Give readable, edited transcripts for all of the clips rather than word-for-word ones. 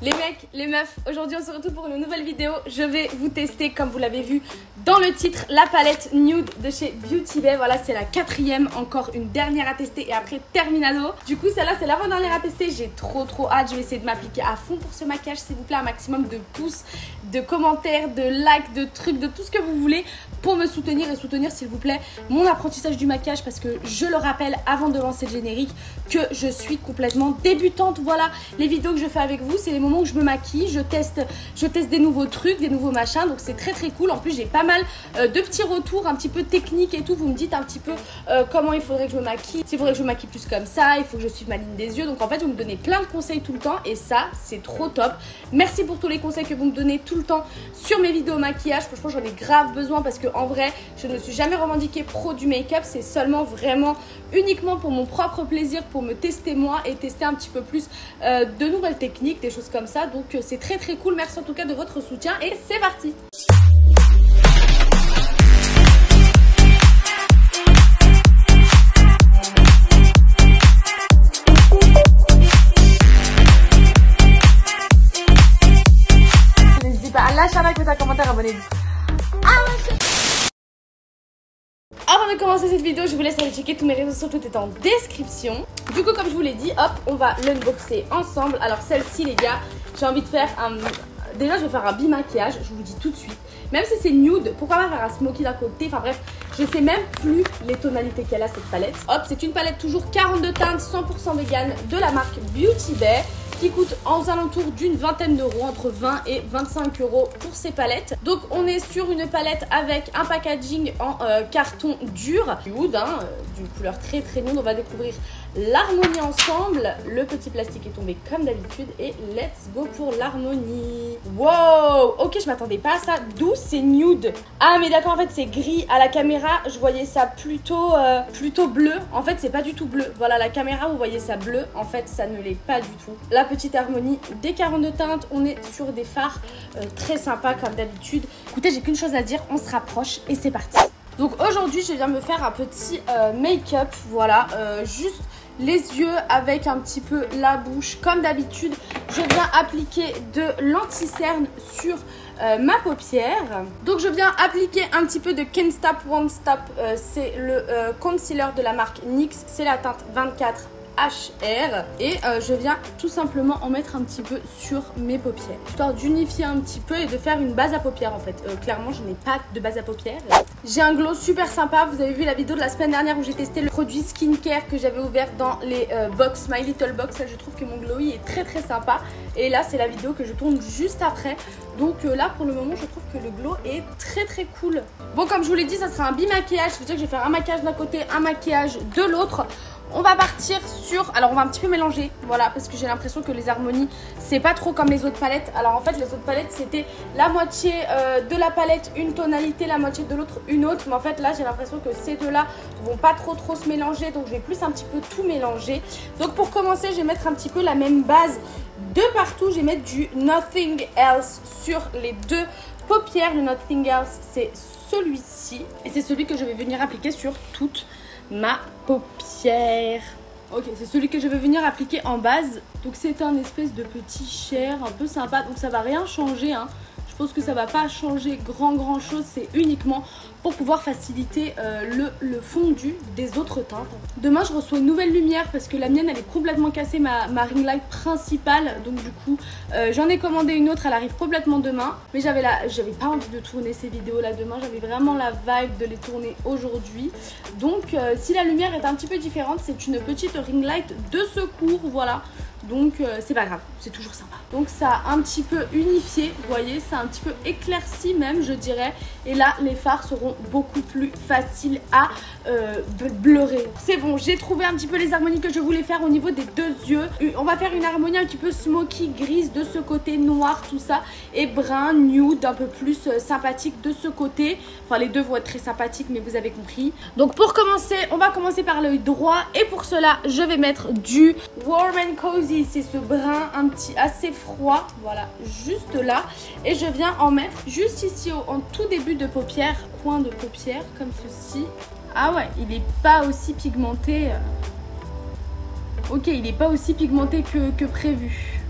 Les mecs, les meufs, aujourd'hui on se retrouve pour une nouvelle vidéo. Je vais vous tester, comme vous l'avez vu dans le titre, la palette nude de chez Beauty Bay. Voilà, c'est la quatrième, encore une dernière à tester et après terminado. Du coup celle-là c'est l'avant-dernière à tester. J'ai trop hâte, je vais essayer de m'appliquer à fond pour ce maquillage. S'il vous plaît, un maximum de pouces, de commentaires, de likes, de trucs, de tout ce que vous voulez pour me soutenir et soutenir s'il vous plaît mon apprentissage du maquillage, parce que je le rappelle avant de lancer le générique que je suis complètement débutante. Voilà, les vidéos que je fais avec vous, c'est les moments où je me maquille, je teste des nouveaux trucs, des nouveaux machins, donc c'est très cool. En plus j'ai pas mal de petits retours un petit peu techniques et tout. Vous me dites un petit peu comment il faudrait que je me maquille, s'il faudrait que je me maquille plus comme ça, il faut que je suive ma ligne des yeux. Donc en fait vous me donnez plein de conseils tout le temps et ça c'est trop top. Merci pour tous les conseils que vous me donnez tout le temps sur mes vidéos maquillage. Franchement j'en ai grave besoin parce que en vrai je ne me suis jamais revendiquée pro du make-up, c'est seulement vraiment uniquement pour mon propre plaisir, pour me tester moi et tester un petit peu plus de nouvelles techniques, des choses comme ça. Donc c'est très cool. Merci en tout cas de votre soutien et c'est parti. N'hésitez pas à lâcher un like, mettre un commentaire, abonnez-vous. Avant de commencer cette vidéo, je vous laisse aller checker tous mes réseaux sociaux, tout est en description. Du coup, comme je vous l'ai dit, hop, on va l'unboxer ensemble. Alors celle-ci, les gars, j'ai envie de faire un... Déjà, je vais faire un bimaquillage, je vous le dis tout de suite. Même si c'est nude, pourquoi pas faire un smoky d'un côté? Enfin bref, je sais même plus les tonalités qu'elle a cette palette. Hop, c'est une palette toujours 42 teintes, 100% vegan de la marque Beauty Bay, qui coûte aux alentours d'une vingtaine d'euros, entre 20 et 25 euros pour ces palettes. Donc on est sur une palette avec un packaging en carton dur, nude, hein, d'une couleur très nude. On va découvrir l'harmonie ensemble. Le petit plastique est tombé comme d'habitude et let's go pour l'harmonie. Wow, ok, je m'attendais pas à ça. D'où c'est nude? Ah mais d'accord, en fait c'est gris. À la caméra je voyais ça plutôt bleu. En fait c'est pas du tout bleu. Voilà, la caméra vous voyez ça bleu, en fait ça ne l'est pas du tout. La petite harmonie des 42 teintes, on est sur des fards très sympas comme d'habitude. Écoutez, j'ai qu'une chose à dire, on se rapproche et c'est parti. Donc aujourd'hui je viens me faire un petit make-up, voilà, juste les yeux avec un petit peu la bouche. Comme d'habitude, je viens appliquer de l'anti-cerne sur ma paupière. Donc je viens appliquer un petit peu de Can't Stop Won't Stop, c'est le concealer de la marque NYX, c'est la teinte 24 HR et je viens tout simplement en mettre un petit peu sur mes paupières, histoire d'unifier un petit peu et de faire une base à paupières en fait. Clairement je n'ai pas de base à paupières. J'ai un glow super sympa, vous avez vu la vidéo de la semaine dernière où j'ai testé le produit skincare que j'avais ouvert dans les box, My Little Box. Là je trouve que mon glowy est très sympa et là c'est la vidéo que je tourne juste après. Donc là pour le moment je trouve que le glow est très cool. Bon, comme je vous l'ai dit, ça sera un bimaquillage, ça veut dire que je vais faire un maquillage d'un côté, un maquillage de l'autre. On va partir sur... Alors on va un petit peu mélanger, voilà, parce que j'ai l'impression que les harmonies c'est pas trop comme les autres palettes. Alors en fait les autres palettes c'était la moitié de la palette une tonalité, la moitié de l'autre une autre. Mais en fait là j'ai l'impression que ces deux là vont pas trop se mélanger, donc je vais plus un petit peu tout mélanger. Donc pour commencer je vais mettre un petit peu la même base de partout. Je vais mettre du Nothing Else sur les deux paupières. Le Nothing Else c'est celui-ci et c'est celui que je vais venir appliquer sur toute ma paupière. Ok, c'est celui que je vais venir appliquer en base. Donc c'est un espèce de petit share un peu sympa. Donc ça va rien changer, hein. Je pense que ça va pas changer grand chose. C'est uniquement pour pouvoir faciliter le fondu des autres teintes. Demain je reçois une nouvelle lumière parce que la mienne elle est complètement cassée, ma ring light principale. Donc du coup j'en ai commandé une autre, elle arrive complètement demain. Mais j'avais pas envie de tourner ces vidéos là demain, j'avais vraiment la vibe de les tourner aujourd'hui. Donc si la lumière est un petit peu différente, c'est une petite ring light de secours, voilà. Donc c'est pas grave, c'est toujours sympa. Donc ça a un petit peu unifié, vous voyez, ça a un petit peu éclairci même je dirais. Et là les fards seront beaucoup plus faciles à bleurer. C'est bon, j'ai trouvé un petit peu les harmonies que je voulais faire au niveau des deux yeux. On va faire une harmonie un petit peu smoky, grise de ce côté, noir tout ça, et brun, nude, un peu plus sympathique de ce côté. Enfin les deux vont être très sympathiques mais vous avez compris. Donc pour commencer, on va commencer par l'œil droit. Et pour cela, je vais mettre du Warm and Cozy. C'est ce brun un petit assez froid, voilà, juste là. Et je viens en mettre juste ici en tout début de paupière, coin de paupière, comme ceci. Ah ouais, il n'est pas aussi pigmenté. Ok, il n'est pas aussi pigmenté que prévu.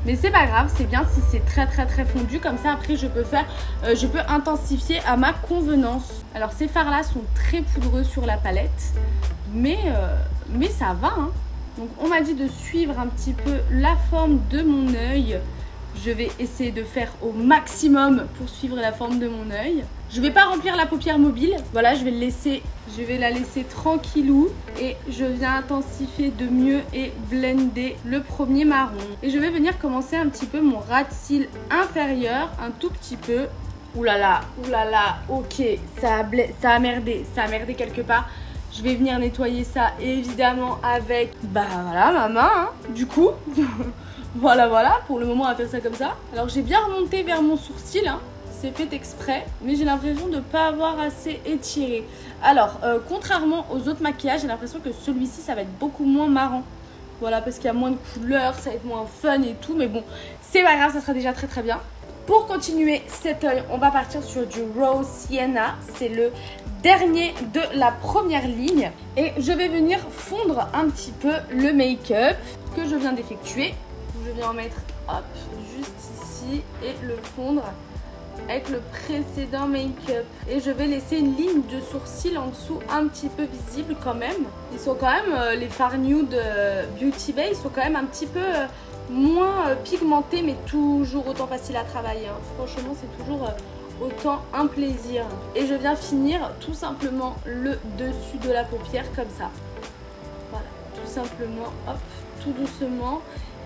Mais c'est pas grave, c'est bien si c'est très fondu. Comme ça, après, je peux intensifier à ma convenance. Alors, ces fards-là sont très poudreux sur la palette. Mais ça va, hein. Donc, on m'a dit de suivre un petit peu la forme de mon œil. Je vais essayer de faire au maximum pour suivre la forme de mon œil. Je vais pas remplir la paupière mobile. Voilà, je vais la laisser tranquillou. Et je viens intensifier de mieux et blender le premier marron. Et je vais venir commencer un petit peu mon ras de cils inférieur, un tout petit peu. Ouh là là, ok, ça a merdé quelque part. Je vais venir nettoyer ça évidemment avec, voilà, ma main, hein. Du coup, voilà, pour le moment on va faire ça comme ça. Alors j'ai bien remonté vers mon sourcil, hein. C'est fait exprès, mais j'ai l'impression de ne pas avoir assez étiré. Alors, contrairement aux autres maquillages, j'ai l'impression que celui-ci ça va être beaucoup moins marrant. Voilà, parce qu'il y a moins de couleurs, ça va être moins fun et tout, mais bon, c'est pas grave, ça sera déjà très bien. Pour continuer cet œil, on va partir sur du Rose Sienna. C'est le dernier de la première ligne. Et je vais venir fondre un petit peu le make-up que je viens d'effectuer. Je viens en mettre, hop, juste ici et le fondre avec le précédent make-up. Et je vais laisser une ligne de sourcil en dessous un petit peu visible quand même. Ils sont quand même, les fards nude Beauty Bay, ils sont quand même un petit peu... moins pigmenté, mais toujours autant facile à travailler, hein. Franchement c'est toujours autant un plaisir. Et je viens finir tout simplement le dessus de la paupière comme ça. Voilà, tout simplement, hop, tout doucement.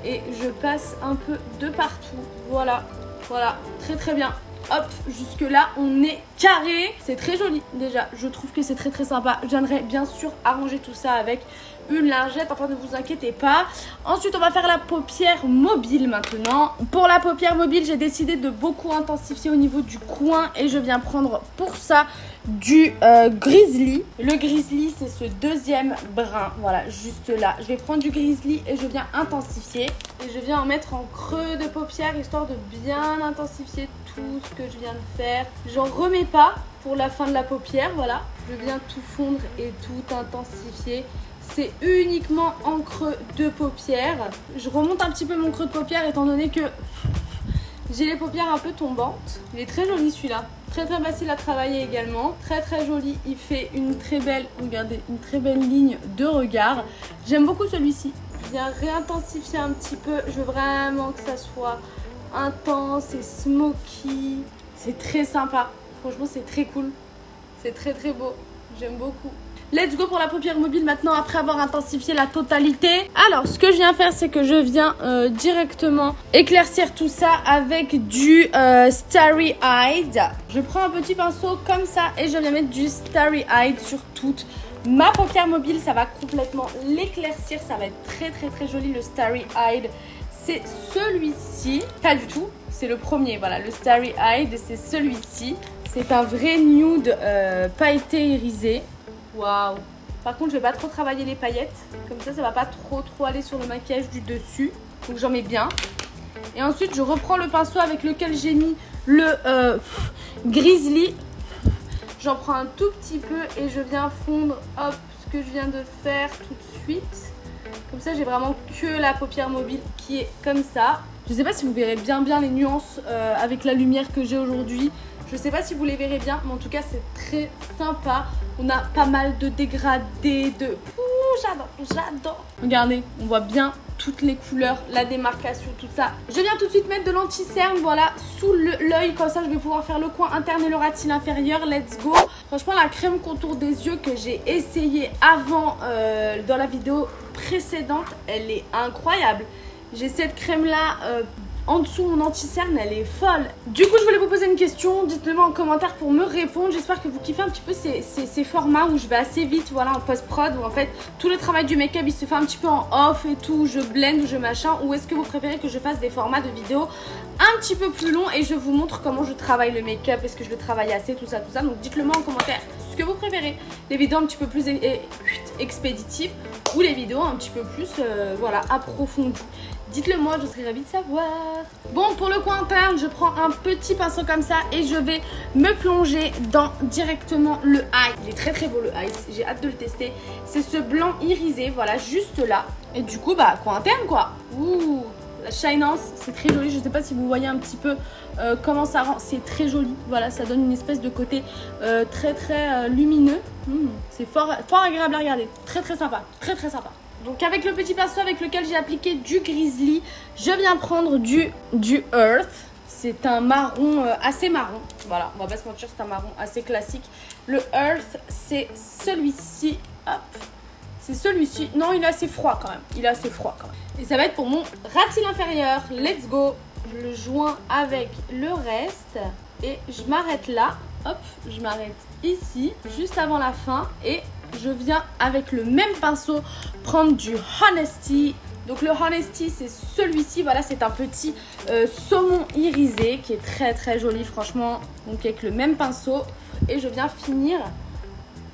Et je passe un peu de partout. Voilà, très bien. Hop, jusque là on est carré. C'est très joli déjà, je trouve que c'est très sympa. Je viendrai bien sûr arranger tout ça avec une lingette, enfin ne vous inquiétez pas. Ensuite on va faire la paupière mobile maintenant. Pour la paupière mobile j'ai décidé de beaucoup intensifier au niveau du coin. Et je viens prendre pour ça du Grizzly. Le Grizzly c'est ce deuxième brin, voilà, juste là. Je vais prendre du Grizzly et je viens intensifier. Et je viens en mettre en creux de paupière histoire de bien intensifier tout ce que je viens de faire. J'en remets pas pour la fin de la paupière, voilà. Je viens tout fondre et tout intensifier. C'est uniquement en creux de paupière. Je remonte un petit peu mon creux de paupière étant donné que j'ai les paupières un peu tombantes. Il est très joli celui-là. Très facile à travailler également. Très joli. Il fait une très belle, regardez, une très belle ligne de regard. J'aime beaucoup celui-ci. Je viens réintensifier un petit peu. Je veux vraiment que ça soit intense et smoky. C'est très sympa. Franchement, c'est très cool. C'est très beau. J'aime beaucoup. Let's go pour la paupière mobile maintenant après avoir intensifié la totalité. Alors ce que je viens faire c'est que je viens directement éclaircir tout ça avec du Starry Eyed. Je prends un petit pinceau comme ça et je viens mettre du Starry Eyed sur toute ma paupière mobile. Ça va complètement l'éclaircir, ça va être très joli le Starry Eyed. C'est celui-ci, pas du tout, c'est le premier, voilà, le Starry Eyed, c'est celui-ci. C'est un vrai nude pailleté irisé. Waouh. Par contre, je vais pas trop travailler les paillettes. Comme ça va pas trop aller sur le maquillage du dessus. Donc j'en mets bien. Et ensuite, je reprends le pinceau avec lequel j'ai mis le Grizzly. J'en prends un tout petit peu et je viens fondre, hop, ce que je viens de faire tout de suite. Comme ça, j'ai vraiment que la paupière mobile qui est comme ça. Je sais pas si vous verrez bien les nuances avec la lumière que j'ai aujourd'hui. Je sais pas si vous les verrez bien, mais en tout cas, c'est très sympa. On a pas mal de dégradés, de... Ouh, j'adore. Regardez, on voit bien toutes les couleurs, la démarcation, tout ça. Je viens tout de suite mettre de l'anti-cerne, voilà, sous l'œil. Comme ça, je vais pouvoir faire le coin interne et le ras de cils inférieur. Let's go. Franchement, la crème contour des yeux que j'ai essayé avant dans la vidéo précédente, elle est incroyable. J'ai cette crème-là... en dessous, mon anti-cerne, elle est folle. Du coup, je voulais vous poser une question. Dites-le moi en commentaire pour me répondre. J'espère que vous kiffez un petit peu ces formats où je vais assez vite, voilà, en post-prod, où en fait, tout le travail du make-up, il se fait un petit peu en off et tout, où je blende, où je machin. Ou est-ce que vous préférez que je fasse des formats de vidéos un petit peu plus longs et je vous montre comment je travaille le make-up, est-ce que je le travaille assez, tout ça. Donc, dites-le moi en commentaire ce que vous préférez. Les vidéos un petit peu plus expéditives ou les vidéos un petit peu plus, voilà, approfondies. Dites-le moi, je serais ravie de savoir. Bon, pour le coin interne, je prends un petit pinceau comme ça et je vais me plonger dans directement le eye. Il est très beau le eye, j'ai hâte de le tester. C'est ce blanc irisé, voilà, juste là. Et du coup, coin interne quoi. Ouh, la Shinance, c'est très joli. Je ne sais pas si vous voyez un petit peu comment ça rend. C'est très joli. Voilà, ça donne une espèce de côté très lumineux. C'est fort agréable à regarder. Très sympa. Très sympa. Donc avec le petit pinceau avec lequel j'ai appliqué du Grizzly, je viens prendre du Earth. C'est un marron assez marron. Voilà, on va pas se mentir, c'est un marron assez classique. Le Earth, c'est celui-ci. Hop. C'est celui-ci. Non, il est assez froid quand même. Et ça va être pour mon ratil inférieur. Let's go. Je le joins avec le reste. Et je m'arrête là. Hop, je m'arrête ici, juste avant la fin. Et je viens avec le même pinceau prendre du Honesty. Donc le Honesty, c'est celui-ci. Voilà, c'est un petit saumon irisé qui est très joli, franchement. Donc avec le même pinceau. Et je viens finir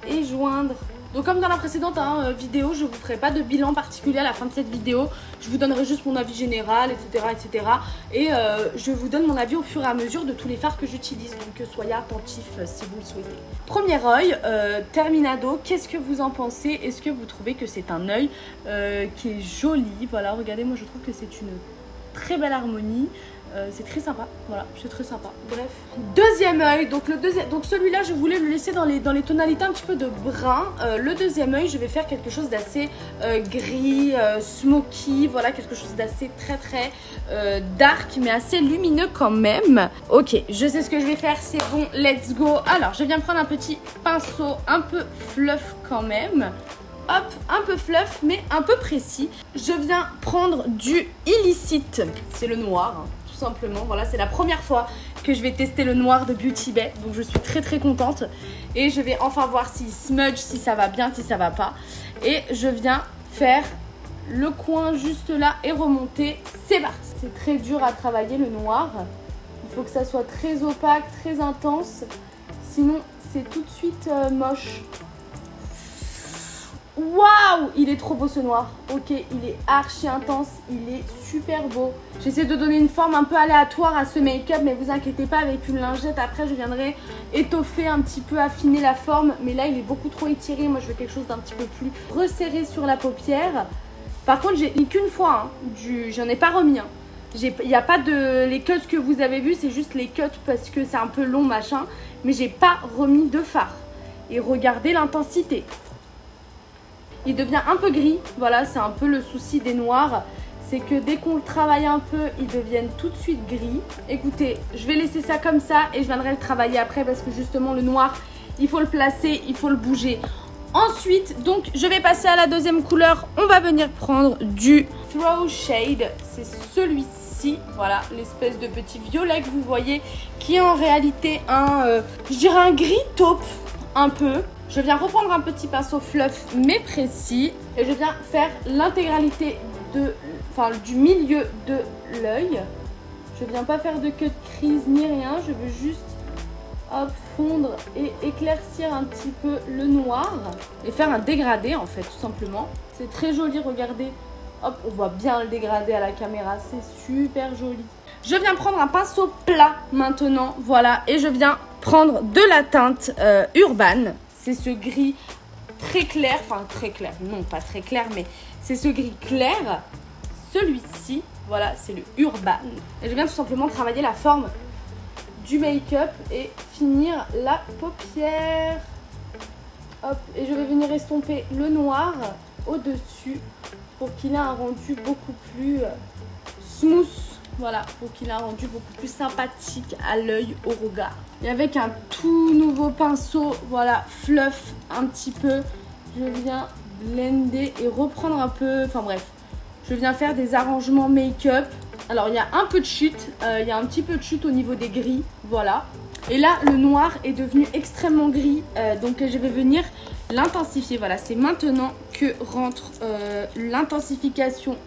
et joindre. Donc comme dans la précédente vidéo, je ne vous ferai pas de bilan particulier à la fin de cette vidéo. Je vous donnerai juste mon avis général, etc. Et je vous donne mon avis au fur et à mesure de tous les fards que j'utilise. Donc soyez attentifs si vous le souhaitez. Premier œil, Terminado. Qu'est-ce que vous en pensez? Est-ce que vous trouvez que c'est un œil qui est joli? Voilà, regardez, moi je trouve que c'est une très belle harmonie. C'est très sympa, voilà, c'est très sympa. Bref, deuxième œil, donc celui-là je voulais le laisser dans les tonalités un petit peu de brun. Le deuxième œil, je vais faire quelque chose d'assez gris, smoky, voilà, quelque chose d'assez très dark mais assez lumineux quand même. Ok, je sais ce que je vais faire, c'est bon, let's go. Alors je viens prendre un petit pinceau un peu fluff quand même. Hop, un peu fluff mais un peu précis. Je viens prendre du Illicit, c'est le noir hein, tout simplement. Voilà, c'est la première fois que je vais tester le noir de Beauty Bay, donc je suis très contente. Et je vais enfin voir s'il smudge, si ça va bien, si ça va pas. Et je viens faire le coin juste là et remonter. C'est parti. C'est très dur à travailler le noir. Il faut que ça soit très opaque, très intense. Sinon c'est tout de suite moche. Waouh, il est trop beau ce noir. Ok, il est archi intense, il est super beau. J'essaie de donner une forme un peu aléatoire à ce make-up, mais vous inquiétez pas, avec une lingette après je viendrai étoffer un petit peu, affiner la forme. Mais là il est beaucoup trop étiré, moi je veux quelque chose d'un petit peu plus resserré sur la paupière. Par contre j'ai mis qu'une fois, j'en ai pas remis. Il n'y a pas de... Les cuts que vous avez vus, c'est juste les cuts parce que c'est un peu long machin. Mais j'ai pas remis de fard. Et regardez l'intensité. Il devient un peu gris, voilà, c'est un peu le souci des noirs. C'est que dès qu'on le travaille un peu, ils deviennent tout de suite gris. Écoutez, je vais laisser ça comme ça et je viendrai le travailler après parce que justement le noir, il faut le placer, il faut le bouger. Ensuite, donc je vais passer à la deuxième couleur. On va venir prendre du Throw Shade, c'est celui-ci. Voilà, l'espèce de petit violet que vous voyez qui est en réalité je dirais un gris taupe, un peu. Je viens reprendre un petit pinceau fluff mais précis et je viens faire l'intégralité du milieu de l'œil. Je viens pas faire de cut crease ni rien, je veux juste fondre et éclaircir un petit peu le noir et faire un dégradé en fait tout simplement. C'est très joli, regardez. Hop, on voit bien le dégradé à la caméra, c'est super joli. Je viens prendre un pinceau plat maintenant, voilà, et je viens prendre de la teinte Urban. C'est ce gris très clair, enfin très clair, non pas très clair, mais c'est ce gris clair, celui-ci, voilà, c'est le Urban. Et je viens tout simplement travailler la forme du make-up et finir la paupière. Hop, et je vais venir estomper le noir au-dessus pour qu'il ait un rendu beaucoup plus smooth. Voilà, pour qu'il ait un rendu beaucoup plus sympathique à l'œil, au regard. Et avec un tout nouveau pinceau, voilà, fluff un petit peu, je viens blender et reprendre un peu, enfin bref, je viens faire des arrangements make-up. Alors il y a un peu de chute, il y a un petit peu de chute au niveau des gris, voilà. Et là, le noir est devenu extrêmement gris, donc je vais venir l'intensifier. Voilà, c'est maintenant que rentre l'intensification.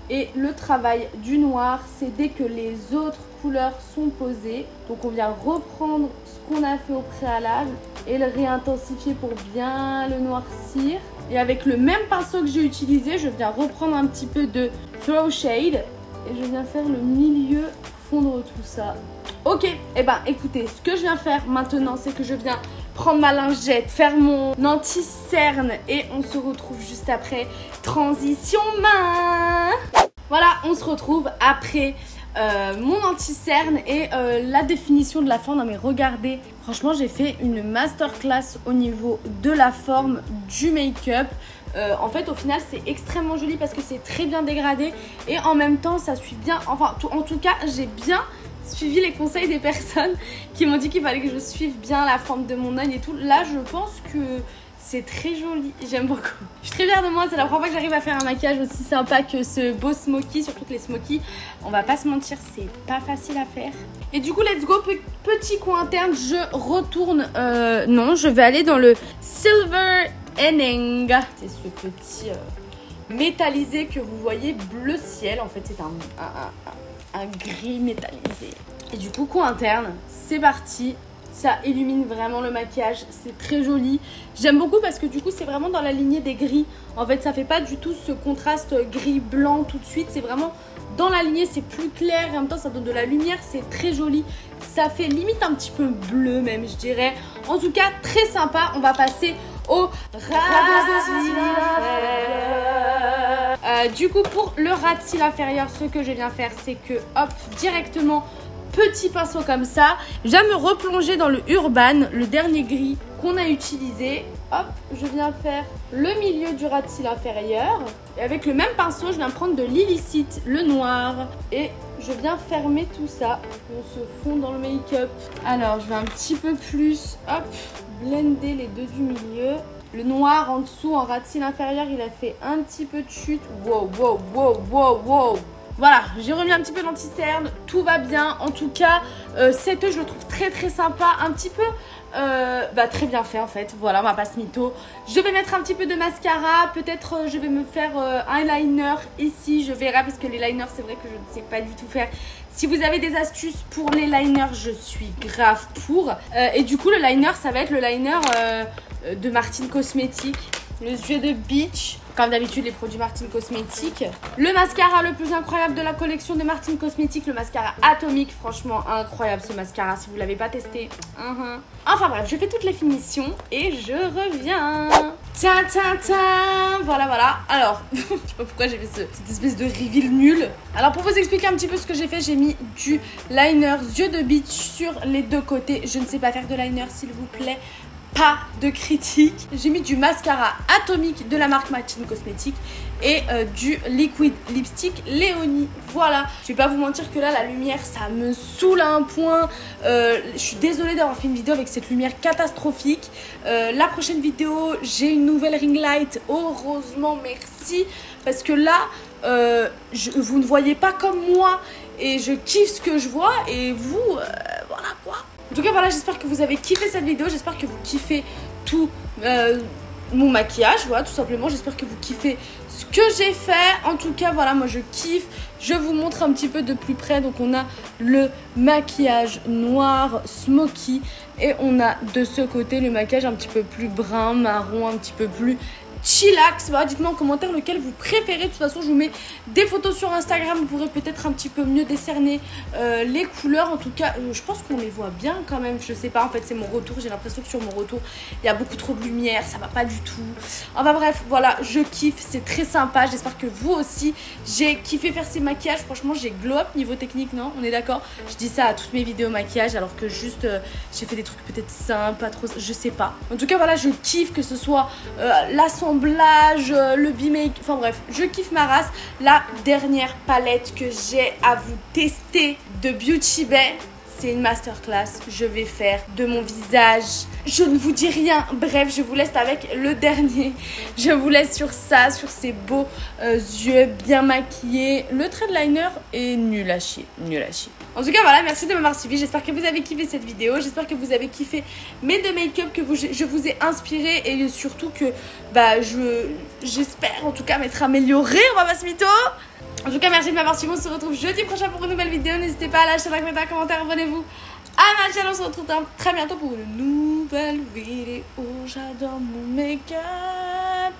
Et le travail du noir, c'est dès que les autres couleurs sont posées. Donc on vient reprendre ce qu'on a fait au préalable et le réintensifier pour bien le noircir. Et avec le même pinceau que j'ai utilisé, je viens reprendre un petit peu de Throw Shade et je viens faire le milieu, fondre tout ça. Ok, et ben écoutez, ce que je viens faire maintenant, c'est que je viens prendre ma lingette, faire mon anti-cerne et on se retrouve juste après. Transition main. Voilà, on se retrouve après mon anti-cerne et la définition de la forme. Non mais regardez, franchement j'ai fait une masterclass au niveau de la forme du make-up. En fait au final c'est extrêmement joli parce que c'est très bien dégradé et en même temps ça suit bien, enfin en tout cas j'ai bien suivi les conseils des personnes qui m'ont dit qu'il fallait que je suive bien la forme de mon œil et tout. Là je pense que c'est très joli, j'aime beaucoup. Je suis très fière de moi, c'est la première fois que j'arrive à faire un maquillage aussi sympa que ce beau smoky. Surtout que les smoky, on va pas se mentir, c'est pas facile à faire. Et du coup, let's go, petit coin interne, je retourne, non, je vais aller dans le Silver Henning. C'est ce petit métallisé que vous voyez bleu ciel, en fait c'est un gris métallisé. Et du coup, coin interne, c'est parti. Ça illumine vraiment le maquillage, c'est très joli. J'aime beaucoup parce que du coup c'est vraiment dans la lignée des gris. En fait ça fait pas du tout ce contraste gris-blanc tout de suite. C'est vraiment dans la lignée, c'est plus clair et en même temps ça donne de la lumière, c'est très joli. Ça fait limite un petit peu bleu même je dirais. En tout cas très sympa, on va passer au ras de cils inférieur. Du coup pour le ras de cils inférieur, ce que je viens faire c'est que hop directement petit pinceau comme ça, je viens me replonger dans le Urban, le dernier gris qu'on a utilisé. Hop, je viens faire le milieu du ras de cils inférieur. Et avec le même pinceau, je viens prendre de l'illicite, le noir. Et je viens fermer tout ça. On se fond dans le make-up. Alors, je vais un petit peu plus, hop, blender les deux du milieu. Le noir en dessous, en ras de cils inférieur, il a fait un petit peu de chute. Wow, wow, wow, wow, wow. Voilà, j'ai remis un petit peu d'anti-cerne, tout va bien. En tout cas, cet œil, je le trouve très très sympa, un petit peu très bien fait en fait. Voilà, on va pas se mytho. Je vais mettre un petit peu de mascara, peut-être je vais me faire un liner ici, je verrai parce que les liners, c'est vrai que je ne sais pas du tout faire. Si vous avez des astuces pour les liners, je suis grave pour. Et du coup, le liner, ça va être le liner de Martine Cosmétiques, le yeux de Beach. Comme d'habitude, les produits Martine Cosmétiques. Le mascara le plus incroyable de la collection de Martine Cosmétiques, le mascara atomique. Franchement, incroyable ce mascara si vous ne l'avez pas testé. Enfin bref, je fais toutes les finitions et je reviens. Tiens, tiens, tiens. Voilà, voilà. Alors, je sais pas pourquoi j'ai fait cette espèce de reveal nul. Alors, pour vous expliquer un petit peu ce que j'ai fait, j'ai mis du liner yeux de Beach sur les deux côtés. Je ne sais pas faire de liner, s'il vous plaît. Pas de critique. J'ai mis du mascara atomique de la marque Martine Cosmétiques et du liquid lipstick Léonie. Voilà, je vais pas vous mentir que là la lumière ça me saoule à un point. Je suis désolée d'avoir fait une vidéo avec cette lumière catastrophique. La prochaine vidéo j'ai une nouvelle ring light. Heureusement, merci, parce que là vous ne voyez pas comme moi et je kiffe ce que je vois et vous voilà quoi. En tout cas voilà, j'espère que vous avez kiffé cette vidéo, j'espère que vous kiffez tout mon maquillage, voilà tout simplement, j'espère que vous kiffez ce que j'ai fait. En tout cas voilà, moi je kiffe, je vous montre un petit peu de plus près. Donc on a le maquillage noir smoky et on a de ce côté le maquillage un petit peu plus brun, marron, un petit peu plus chillax. Voilà, dites-moi en commentaire lequel vous préférez. De toute façon je vous mets des photos sur Instagram, vous pourrez peut-être un petit peu mieux décerner les couleurs. En tout cas je pense qu'on les voit bien quand même, je sais pas, en fait c'est mon retour, j'ai l'impression que sur mon retour il y a beaucoup trop de lumière, ça va pas du tout. Enfin bref voilà, je kiffe, c'est très sympa, j'espère que vous aussi. J'ai kiffé faire ces maquillages, franchement j'ai glow up niveau technique, non, on est d'accord? Je dis ça à toutes mes vidéos maquillage alors que juste j'ai fait des trucs peut-être simples, pas trop, je sais pas. En tout cas voilà, je kiffe que ce soit le B-make, enfin bref, je kiffe ma race. La dernière palette que j'ai à vous tester de Beauty Bay, c'est une masterclass que je vais faire de mon visage. Je ne vous dis rien, bref, je vous laisse avec le dernier. Je vous laisse sur ça, sur ces beaux yeux bien maquillés. Le trait de liner est nul à chier, nul à chier. En tout cas voilà, merci de m'avoir suivi, j'espère que vous avez kiffé cette vidéo, j'espère que vous avez kiffé mes deux make-up, que je vous ai inspiré et surtout que j'espère en tout cas m'être améliorée, on va pas se mytho. En tout cas merci de m'avoir suivi, on se retrouve jeudi prochain pour une nouvelle vidéo, n'hésitez pas à lâcher un like, mettre un commentaire, abonnez-vous à ma chaîne, on se retrouve très bientôt pour une nouvelle vidéo. J'adore mon make-up.